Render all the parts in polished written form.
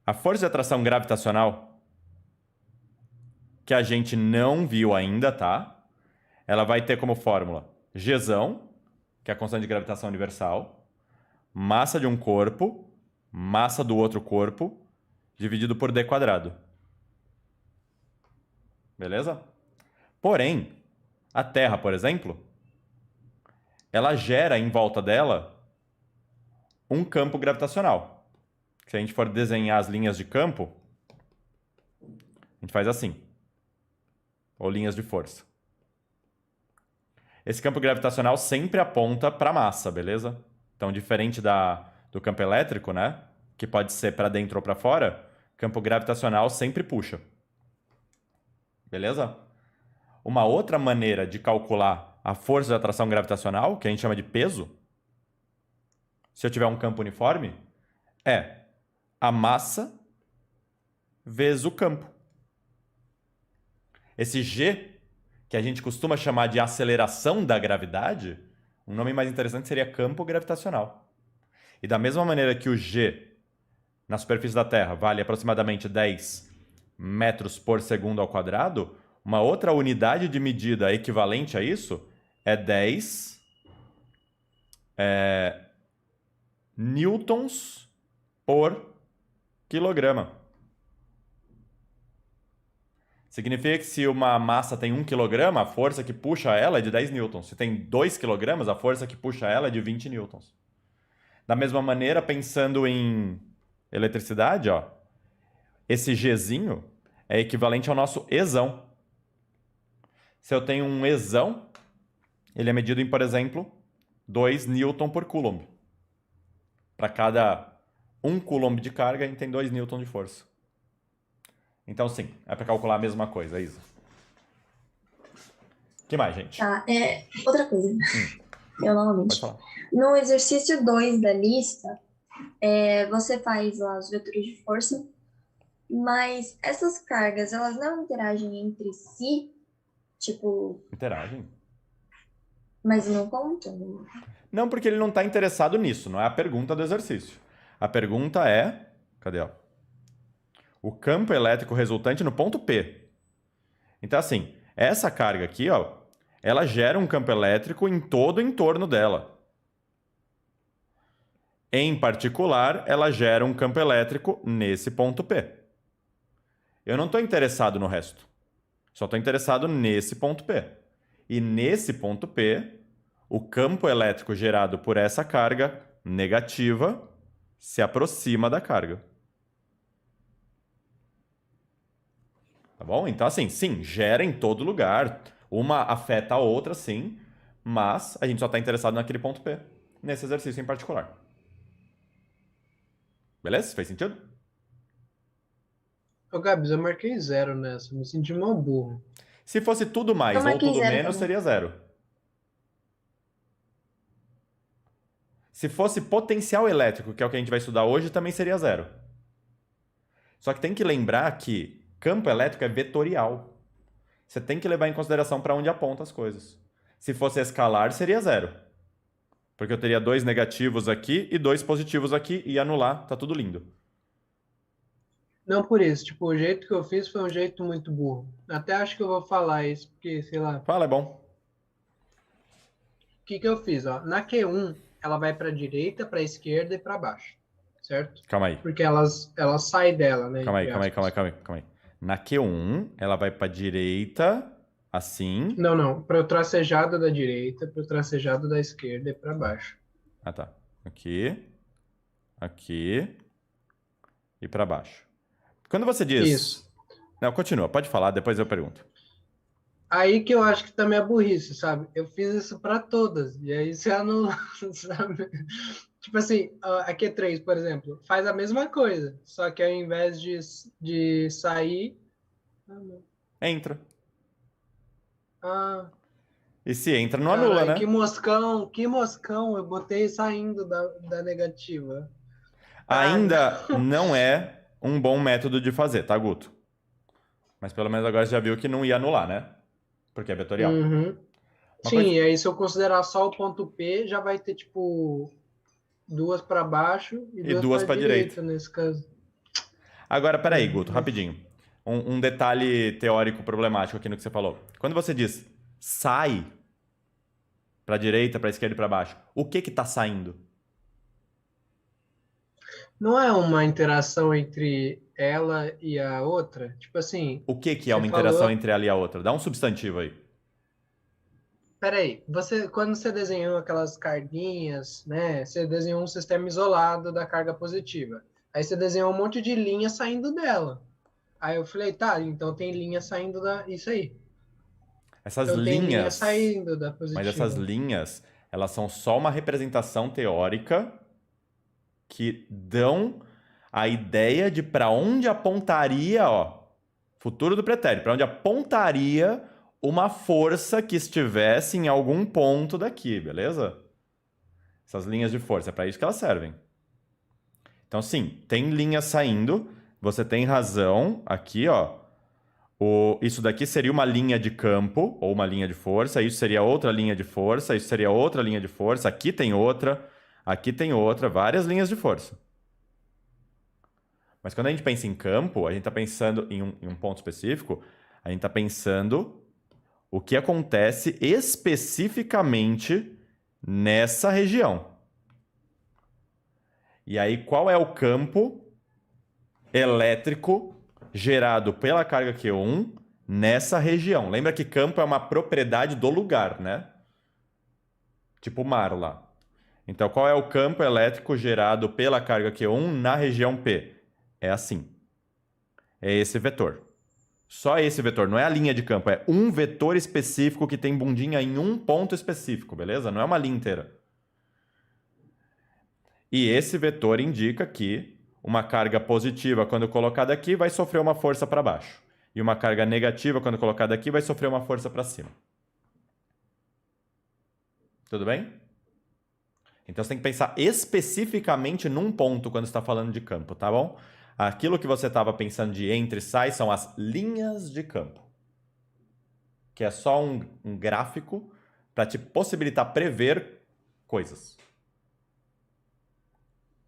A força de atração gravitacional, que a gente não viu ainda, tá? Ela vai ter como fórmula Gzão, que é a constante de gravitação universal, massa de um corpo, massa do outro corpo, dividido por d quadrado. Beleza? Porém, a Terra, por exemplo, ela gera em volta dela um campo gravitacional. Se a gente for desenhar as linhas de campo, a gente faz assim. Ou linhas de força. Esse campo gravitacional sempre aponta para a massa, beleza? Então, diferente do campo elétrico, né? Que pode ser para dentro ou para fora, campo gravitacional sempre puxa. Beleza? Uma outra maneira de calcular a força de atração gravitacional, que a gente chama de peso, se eu tiver um campo uniforme, é a massa vezes o campo. Esse G, que a gente costuma chamar de aceleração da gravidade, um nome mais interessante seria campo gravitacional. E da mesma maneira que o G na superfície da Terra vale aproximadamente 10 metros por segundo ao quadrado, uma outra unidade de medida equivalente a isso é 10 newtons por quilograma. Significa que se uma massa tem 1 kg, a força que puxa ela é de 10 newtons. Se tem 2 kg, a força que puxa ela é de 20 newtons. Da mesma maneira, pensando em eletricidade, ó, esse Gzinho é equivalente ao nosso Ezão. Se eu tenho um Ezão, ele é medido em, por exemplo, 2 newton por coulomb. Para cada 1 coulomb de carga, a gente tem 2 newton de força. Então, sim, é para calcular a mesma coisa, Isa. O que mais, gente? Tá, outra coisa. Eu Pode novamente. falar. No exercício 2 da lista, você faz lá os vetores de força, mas essas cargas, elas não interagem entre si, tipo, Interagem? mas não contam. Não, porque ele não está interessado nisso, não é a pergunta do exercício. A pergunta é... Cadê, ó? O campo elétrico resultante no ponto P. Então, assim, essa carga aqui, ó, ela gera um campo elétrico em todo o entorno dela. Em particular, ela gera um campo elétrico nesse ponto P. Eu não estou interessado no resto. Só estou interessado nesse ponto P. E nesse ponto P, o campo elétrico gerado por essa carga negativa se aproxima da carga. Tá bom? Então, assim, sim, gera em todo lugar. Uma afeta a outra, sim, mas a gente só está interessado naquele ponto P, nesse exercício em particular. Beleza? Fez sentido? Ô, Gabs, eu marquei 0 nessa, me senti mal burro. Se fosse tudo mais Eu ou marquei tudo 0 menos, também. seria 0. Se fosse potencial elétrico, que é o que a gente vai estudar hoje, também seria 0. Só que tem que lembrar que campo elétrico é vetorial. Você tem que levar em consideração para onde aponta as coisas. Se fosse escalar, seria 0. Porque eu teria 2 negativos aqui e 2 positivos aqui e anular, tá tudo lindo. Não por isso, tipo, o jeito que eu fiz foi um jeito muito burro. Até acho que eu vou falar isso, porque, sei lá, Fala, é bom. o que que eu fiz, ó? Na Q1, ela vai para a direita, para a esquerda e para baixo, certo? Calma aí. Porque elas saem dela, né, Calma aí, entre calma aí, calma aí, aspas. calma aí, calma aí. Na Q1, ela vai para direita, assim. Não, não, para o tracejado da direita, para o tracejado da esquerda e para baixo. Ah, tá. Aqui, aqui e para baixo. Quando você diz... Isso. Não, continua, pode falar, depois eu pergunto. Aí que eu acho que também é burrice, sabe? Eu fiz isso para todas, e aí você anula, sabe? Tipo assim, a Q3, por exemplo, faz a mesma coisa, só que ao invés de sair. Ah, não. Entra. Ah, E se entra, não anula, caralho, né? que moscão, eu botei saindo da negativa. Ah, Ainda não. não é um bom método de fazer, tá, Guto? Mas pelo menos agora você já viu que não ia anular, né? Porque é vetorial. Uhum. Uma Sim, coisa... e aí se eu considerar só o ponto P, já vai ter, tipo, duas para baixo e E duas duas para para direita. direita, nesse caso. Agora, peraí, Guto, rapidinho. Um detalhe teórico problemático aqui no que você falou. Quando você diz sai para a direita, para a esquerda e para baixo, o que está saindo? Não é uma interação entre ela e a outra? Tipo assim, O que é você uma interação falou. entre ela e a outra? Dá um substantivo aí. Peraí, quando você desenhou aquelas carguinhas, né? Você desenhou um sistema isolado da carga positiva. Aí você desenhou um monte de linha saindo dela. Aí eu falei, tá, então tem linha saindo da. Isso aí. Essas Então tem linha linhas, saindo da mas essas positiva. linhas, elas são só uma representação teórica que dão a ideia de para onde apontaria, ó, futuro do pretérito, para onde apontaria uma força que estivesse em algum ponto daqui, beleza? Essas linhas de força, é para isso que elas servem. Então, sim, tem linha saindo, você tem razão aqui, ó. Isso daqui seria uma linha de campo, ou uma linha de força, isso seria outra linha de força, isso seria outra linha de força, aqui tem outra, várias linhas de força. Mas quando a gente pensa em campo, a gente está pensando em um ponto específico, a gente está pensando o que acontece especificamente nessa região. E aí, qual é o campo elétrico gerado pela carga Q1 nessa região? Lembra que campo é uma propriedade do lugar, né? Tipo o mar lá. Então, qual é o campo elétrico gerado pela carga Q1 na região P? É assim. É esse vetor. Só esse vetor, não é a linha de campo, é um vetor específico que tem bundinha em um ponto específico, beleza? Não é uma linha inteira. E esse vetor indica que uma carga positiva, quando colocada aqui, vai sofrer uma força para baixo. E uma carga negativa, quando colocada aqui, vai sofrer uma força para cima. Tudo bem? Então você tem que pensar especificamente num ponto quando está falando de campo, tá bom? Aquilo que você estava pensando de entre e sai são as linhas de campo. Que é só um gráfico para te possibilitar prever coisas.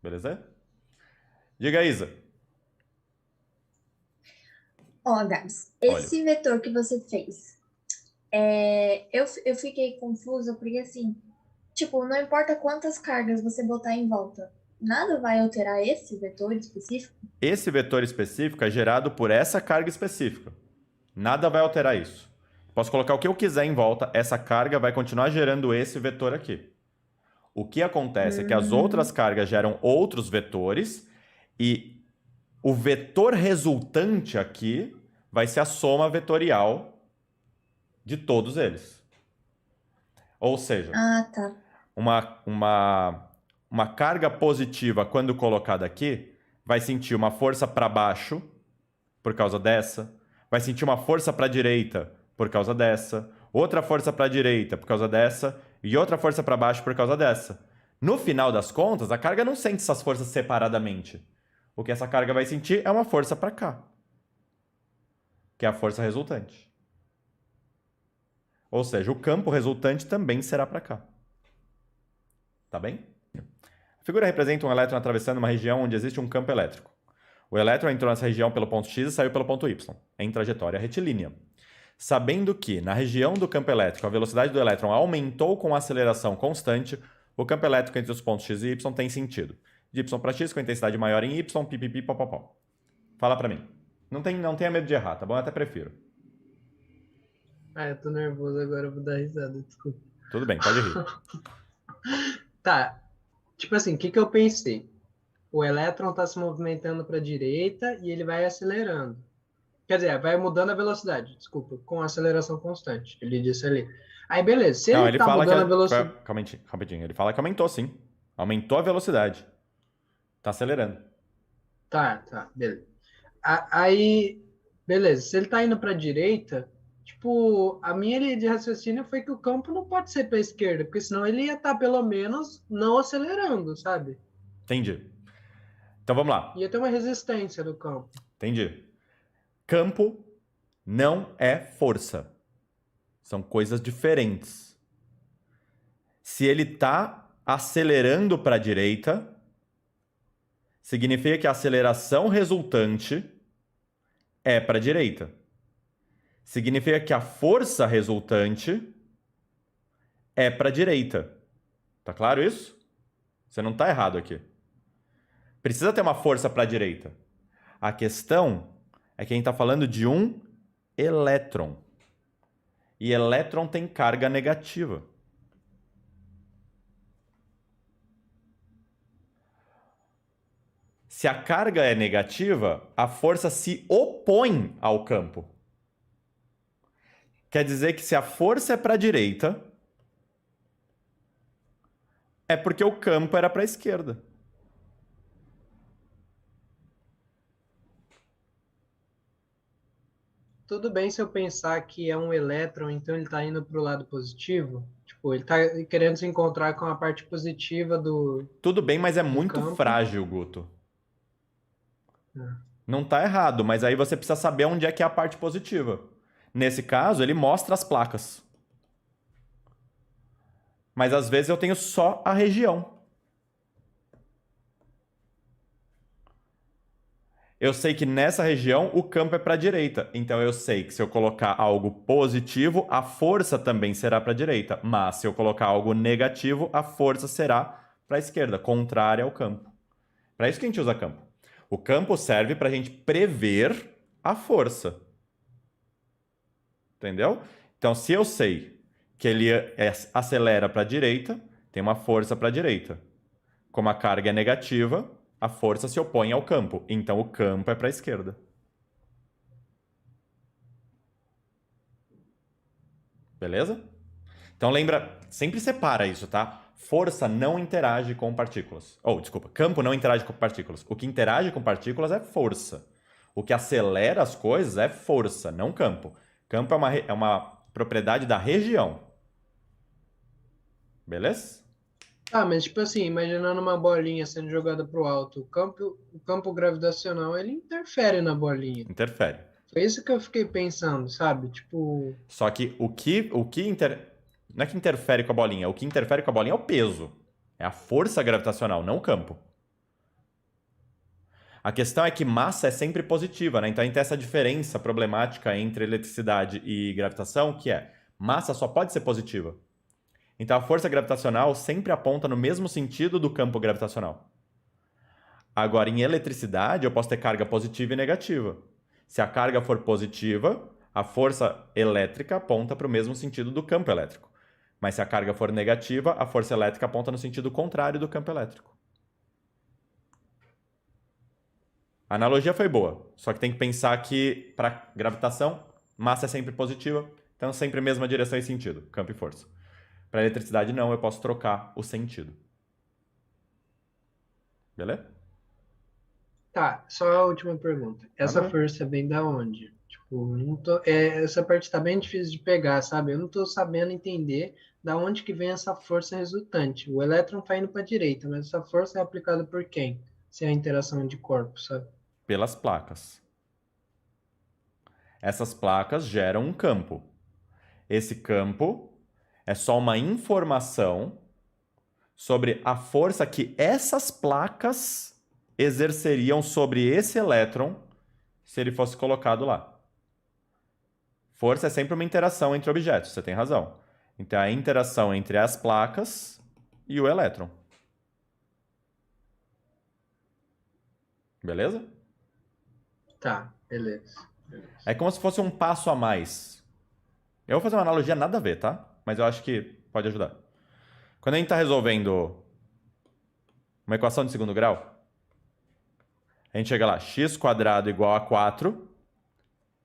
Beleza? Diga, Isa. Ó, Gabs, Olha. esse vetor que você fez, eu fiquei confusa porque, assim, tipo, não importa quantas cargas você botar em volta, nada vai alterar esse vetor específico? Esse vetor específico é gerado por essa carga específica. Nada vai alterar isso. Posso colocar o que eu quiser em volta, essa carga vai continuar gerando esse vetor aqui. O que acontece é que as outras cargas geram outros vetores e o vetor resultante aqui vai ser a soma vetorial de todos eles. Ou seja, Ah, tá. uma carga positiva, quando colocada aqui, vai sentir uma força para baixo por causa dessa, vai sentir uma força para a direita por causa dessa, outra força para a direita por causa dessa e outra força para baixo por causa dessa. No final das contas, a carga não sente essas forças separadamente. O que essa carga vai sentir é uma força para cá, que é a força resultante. Ou seja, o campo resultante também será para cá. Tá bem? A figura representa um elétron atravessando uma região onde existe um campo elétrico. O elétron entrou nessa região pelo ponto X e saiu pelo ponto Y, em trajetória retilínea. Sabendo que, na região do campo elétrico, a velocidade do elétron aumentou com aceleração constante, o campo elétrico entre os pontos X e Y tem sentido. De Y para X, com intensidade maior em Y, pipipi, popopó. Fala pra mim. Não tenha medo de errar, tá bom? Eu até prefiro. Ah, eu tô nervoso agora, eu vou dar risada, desculpa. Tudo bem, pode rir. Tá, tipo assim, o que eu pensei? O elétron está se movimentando para a direita e ele vai acelerando. Quer dizer, vai mudando a velocidade, desculpa, com aceleração constante. Ele disse ali. Aí, beleza. Se Não, ele ele tá fala mudando a que... velocidade. Rapidinho. Ele fala que aumentou, sim. Aumentou a velocidade. Tá acelerando. Tá, beleza. Aí, beleza. Se ele tá indo para a direita, tipo, a minha linha de raciocínio foi que o campo não pode ser para a esquerda, porque senão ele ia estar pelo menos não acelerando, sabe? Entendi. Então vamos lá. Ia ter uma resistência do campo. Entendi. Campo não é força. São coisas diferentes. Se ele está acelerando para a direita, significa que a aceleração resultante é para a direita. Significa que a força resultante é para a direita. Tá claro isso? Você não está errado aqui. Precisa ter uma força para a direita. A questão é que a gente está falando de um elétron. E elétron tem carga negativa. Se a carga é negativa, a força se opõe ao campo. Quer dizer que se a força é para a direita, é porque o campo era para a esquerda. Tudo bem se eu pensar que é um elétron, então ele está indo para o lado positivo? Tipo, ele está querendo se encontrar com a parte positiva do Tudo bem, mas é muito campo. frágil, Guto. É. Não tá errado, mas aí você precisa saber onde é que é a parte positiva. Nesse caso, ele mostra as placas. Mas às vezes eu tenho só a região. Eu sei que nessa região o campo é para a direita. Então eu sei que se eu colocar algo positivo, a força também será para a direita. Mas se eu colocar algo negativo, a força será para a esquerda, contrária ao campo. Para isso que a gente usa campo. O campo serve para a gente prever a força. Entendeu? Então, se eu sei que ele acelera para a direita, tem uma força para a direita. Como a carga é negativa, a força se opõe ao campo. Então, o campo é para a esquerda. Beleza? Então, lembra, sempre separa isso, tá? Força não interage com partículas. Desculpa, campo não interage com partículas. O que interage com partículas é força. O que acelera as coisas é força, não campo. Campo é uma propriedade da região. Beleza? Ah, mas tipo assim, imaginando uma bolinha sendo jogada para o alto, o campo gravitacional, ele interfere na bolinha. Interfere. Foi isso que eu fiquei pensando, sabe? Tipo... Só que não é que interfere com a bolinha. O que interfere com a bolinha é o peso. É a força gravitacional, não o campo. A questão é que massa é sempre positiva, né? Então a gente tem essa diferença problemática entre eletricidade e gravitação, que é massa só pode ser positiva. Então a força gravitacional sempre aponta no mesmo sentido do campo gravitacional. Agora, em eletricidade, eu posso ter carga positiva e negativa. Se a carga for positiva, a força elétrica aponta para o mesmo sentido do campo elétrico. Mas se a carga for negativa, a força elétrica aponta no sentido contrário do campo elétrico. A analogia foi boa, só que tem que pensar que para gravitação, massa é sempre positiva, então sempre a mesma direção e sentido, campo e força. Para eletricidade não, eu posso trocar o sentido. Beleza? Tá, só a última pergunta. Essa força vem da onde? Tipo, não tô, essa parte tá bem difícil de pegar, sabe? Eu não tô sabendo entender da onde que vem essa força resultante. O elétron tá indo para a direita, mas essa força é aplicada por quem? Se é a interação de corpos, sabe? Pelas placas. Essas placas geram um campo. Esse campo é só uma informação sobre a força que essas placas exerceriam sobre esse elétron se ele fosse colocado lá. Força é sempre uma interação entre objetos, você tem razão. Então, é a interação entre as placas e o elétron. Beleza? Tá, beleza. É como se fosse um passo a mais. Eu vou fazer uma analogia nada a ver, tá? Mas eu acho que pode ajudar. Quando a gente está resolvendo uma equação de segundo grau, a gente chega lá, x² igual a 4,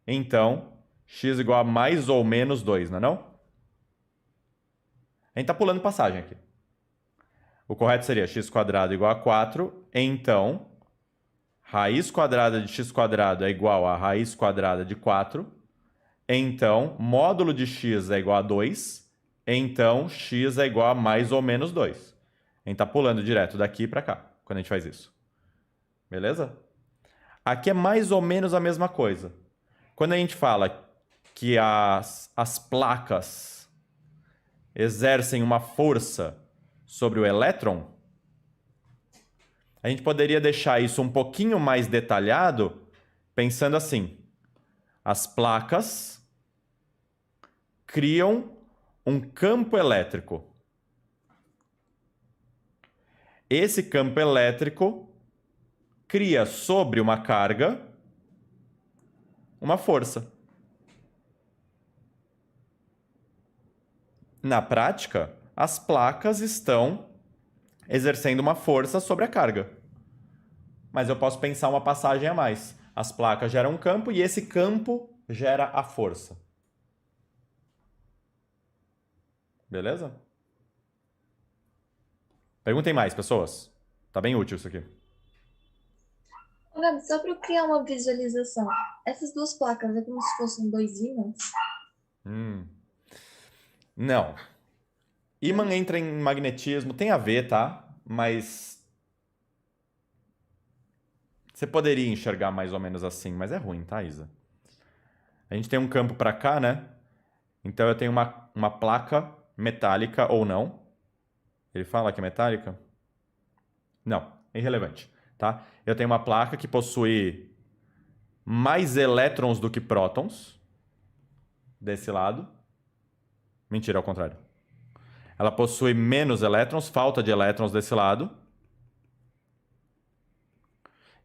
então x igual a mais ou menos 2, não é não? A gente está pulando passagem aqui. O correto seria x² igual a 4, então raiz quadrada de x² é igual a raiz quadrada de 4, então módulo de x é igual a 2, então x é igual a mais ou menos 2. A gente está pulando direto daqui para cá, quando a gente faz isso. Beleza? Aqui é mais ou menos a mesma coisa. Quando a gente fala que as placas exercem uma força sobre o elétron, A gente poderia deixar isso um pouquinho mais detalhado, pensando assim: as placas criam um campo elétrico. Esse campo elétrico cria sobre uma carga uma força. Na prática, as placas estão exercendo uma força sobre a carga. Mas eu posso pensar uma passagem a mais. As placas geram um campo e esse campo gera a força. Beleza? Perguntem mais, pessoas. Tá bem útil isso aqui. Ô, Gabi, só para eu criar uma visualização, essas duas placas é como se fossem dois ímãs? Não. Ímã entra em magnetismo, tem a ver, tá? Mas você poderia enxergar mais ou menos assim, mas é ruim, tá, Isa? A gente tem um campo para cá, né? Então eu tenho uma placa metálica ou não. Ele fala que é metálica? Não, é irrelevante, tá? Eu tenho uma placa que possui mais elétrons do que prótons desse lado. Mentira, ao contrário. Ela possui menos elétrons, falta de elétrons desse lado.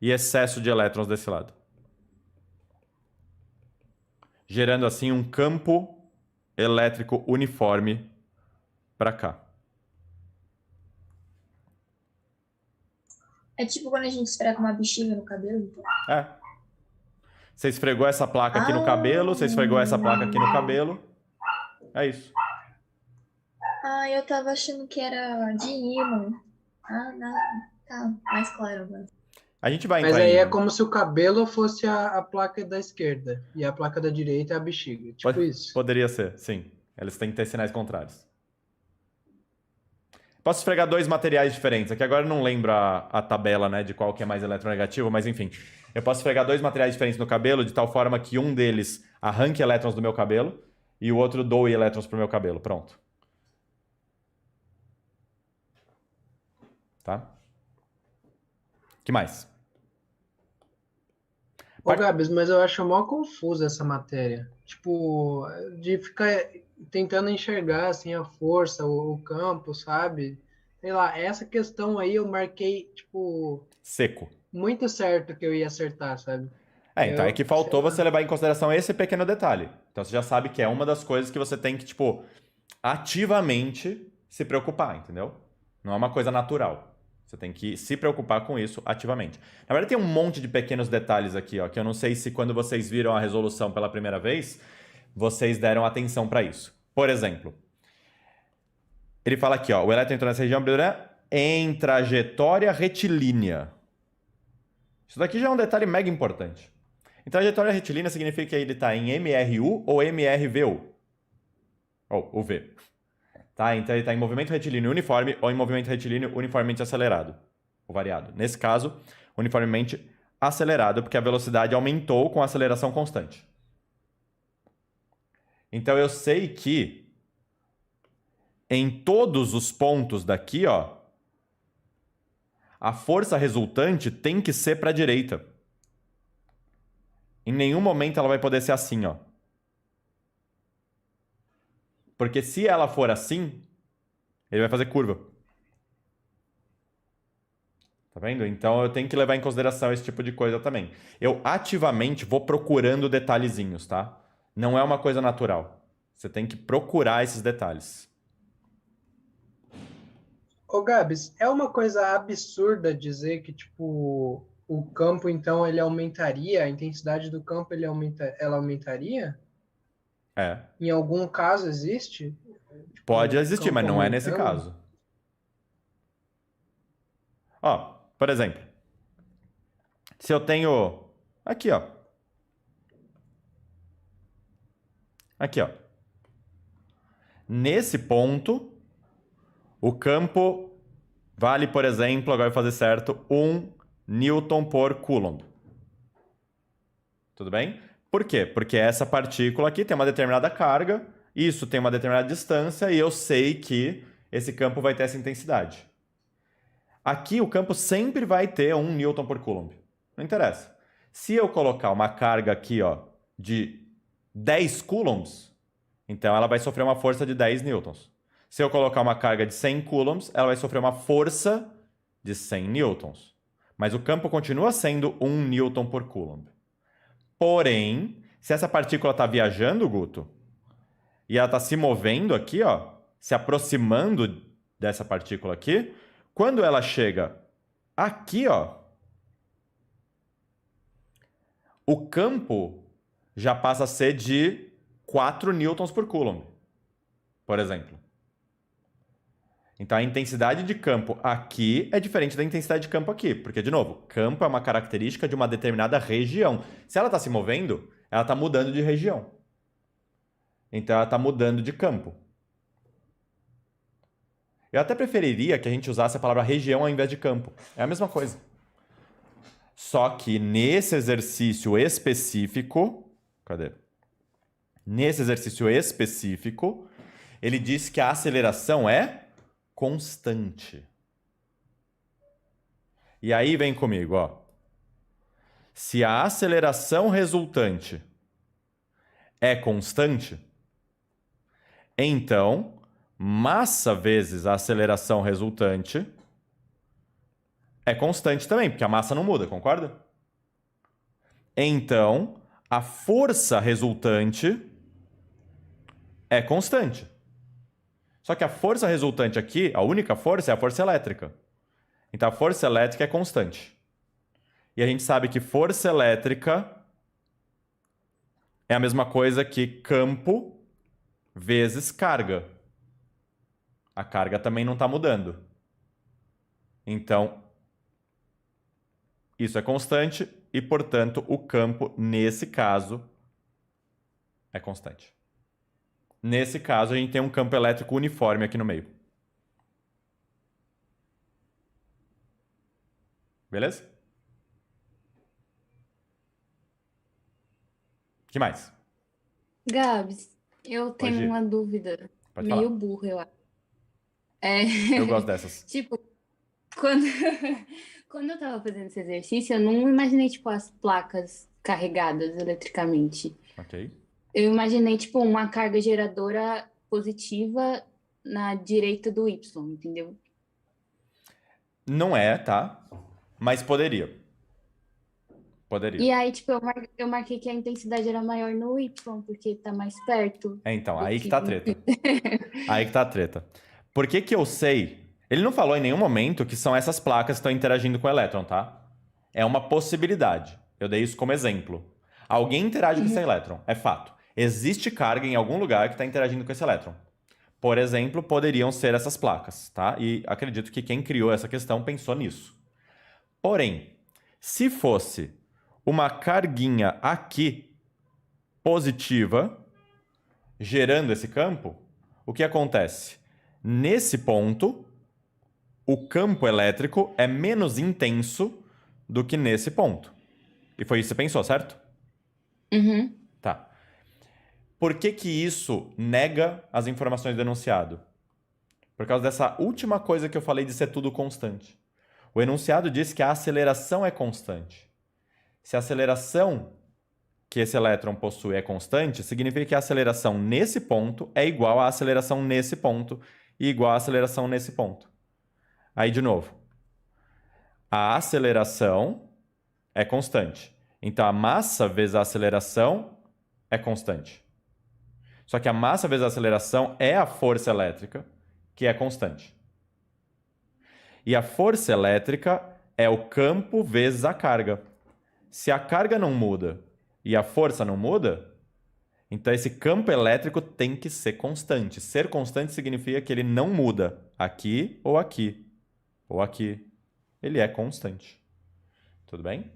E excesso de elétrons desse lado. Gerando assim um campo elétrico uniforme para cá. É tipo quando a gente esfrega uma bexiga no cabelo, então. É. Você esfregou essa placa aqui no cabelo, você esfregou essa placa aqui no cabelo. É isso. Ah, eu tava achando que era de ímã. Ah, não. Tá mais claro agora. A gente vai Mas entrar aí em... é como se o cabelo fosse a placa da esquerda e a placa da direita é a bexiga. Tipo isso. Poderia ser, sim. Eles têm que ter sinais contrários. Posso esfregar dois materiais diferentes. Aqui agora eu não lembro a tabela, né, de qual que é mais eletronegativo, mas enfim. Eu posso esfregar dois materiais diferentes no cabelo de tal forma que um deles arranque elétrons do meu cabelo e o outro doe elétrons pro meu cabelo. Pronto. Tá? O que mais? Ô, Gabs, mas eu acho mó confusa essa matéria. Tipo, de ficar tentando enxergar assim a força, o campo, sabe? Sei lá, essa questão aí eu marquei, tipo, Seco. muito certo que eu ia acertar, sabe? Então é que faltou sei lá. você levar em consideração esse pequeno detalhe. Então você já sabe que é uma das coisas que você tem que, tipo, ativamente se preocupar, entendeu? Não é uma coisa natural. Você tem que se preocupar com isso ativamente. Na verdade, tem um monte de pequenos detalhes aqui, ó, que eu não sei se quando vocês viram a resolução pela primeira vez, vocês deram atenção para isso. Por exemplo, ele fala aqui, ó, o elétron entrou nessa região em trajetória retilínea. Isso daqui já é um detalhe mega importante. Em trajetória retilínea significa que ele está em MRU ou MRVU. Ou UV. Tá? Então ele está em movimento retilíneo uniforme ou em movimento retilíneo uniformemente acelerado. Ou variado. Nesse caso, uniformemente acelerado, porque a velocidade aumentou com a aceleração constante. Então eu sei que em todos os pontos daqui, ó, a força resultante tem que ser para a direita. Em nenhum momento ela vai poder ser assim, ó. Porque se ela for assim, ele vai fazer curva. Tá vendo? Então eu tenho que levar em consideração esse tipo de coisa também. Eu ativamente vou procurando detalhezinhos, tá? Não é uma coisa natural. Você tem que procurar esses detalhes. Ô, Gabs, é uma coisa absurda dizer que, tipo, o campo, então, ele aumentaria, a intensidade do campo, ela aumentaria? É. Em algum caso existe? Tipo, Pode um existir, campo mas não é nesse aumentando? caso. Ó, por exemplo, se eu tenho... Aqui, ó. Aqui, ó. Nesse ponto, o campo vale, por exemplo, agora eu vou fazer certo, 1 Newton por Coulomb. Tudo bem? Por quê? Porque essa partícula aqui tem uma determinada carga, isso tem uma determinada distância e eu sei que esse campo vai ter essa intensidade. Aqui o campo sempre vai ter 1 Newton por Coulomb. Não interessa. Se eu colocar uma carga aqui, ó, de 10 coulombs, então ela vai sofrer uma força de 10 newtons. Se eu colocar uma carga de 100 coulombs, ela vai sofrer uma força de 100 newtons. Mas o campo continua sendo 1 Newton por Coulomb. Porém, se essa partícula está viajando, Guto, e ela está se movendo aqui, ó, se aproximando dessa partícula aqui, quando ela chega aqui, ó, o campo já passa a ser de 4 newtons por Coulomb, por exemplo. Então, a intensidade de campo aqui é diferente da intensidade de campo aqui. Porque, de novo, campo é uma característica de uma determinada região. Se ela está se movendo, ela está mudando de região. Então, ela está mudando de campo. Eu até preferiria que a gente usasse a palavra região ao invés de campo. É a mesma coisa. Só que nesse exercício específico... Cadê? Nesse exercício específico, ele diz que a aceleração é constante. E aí vem comigo, ó. Se a aceleração resultante é constante, então massa vezes a aceleração resultante é constante também, porque a massa não muda, concorda? Então, a força resultante é constante. Só que a força resultante aqui, a única força é a força elétrica. Então a força elétrica é constante. E a gente sabe que força elétrica é a mesma coisa que campo vezes carga. A carga também não está mudando. Então, isso é constante e, portanto, o campo, nesse caso, é constante. Nesse caso, a gente tem um campo elétrico uniforme aqui no meio. Beleza? O que mais? Gabs, eu Pode tenho ir. uma dúvida Pode meio falar. burra, eu acho. É, Eu gosto dessas. tipo, quando, quando eu tava fazendo esse exercício, eu não imaginei, tipo, as placas carregadas eletricamente. Ok? Eu imaginei, tipo, uma carga geradora positiva na direita do Y, entendeu? Não é, tá? Mas poderia. Poderia. E aí, tipo, eu marquei que a intensidade era maior no Y, porque tá mais perto. Então, do aí que tá a que- treta. Aí que tá a treta. Por que que eu sei? Ele não falou em nenhum momento que são essas placas que estão interagindo com o elétron, tá? É uma possibilidade. Eu dei isso como exemplo. Alguém interage com esse elétron, é fato. Existe carga em algum lugar que está interagindo com esse elétron. Por exemplo, poderiam ser essas placas, tá? E acredito que quem criou essa questão pensou nisso. Porém, se fosse uma carguinha aqui positiva gerando esse campo, o que acontece? Nesse ponto, o campo elétrico é menos intenso do que nesse ponto. E foi isso que você pensou, certo? Uhum. Tá. Por que que isso nega as informações do enunciado? Por causa dessa última coisa que eu falei de ser tudo constante. O enunciado diz que a aceleração é constante. Se a aceleração que esse elétron possui é constante, significa que a aceleração nesse ponto é igual à aceleração nesse ponto e igual à aceleração nesse ponto. Aí, de novo, a aceleração é constante. Então, a massa vezes a aceleração é constante. Só que a massa vezes a aceleração é a força elétrica, que é constante. E a força elétrica é o campo vezes a carga. Se a carga não muda e a força não muda, então esse campo elétrico tem que ser constante. Ser constante significa que ele não muda aqui ou aqui. Ou aqui. Ele é constante. Tudo bem?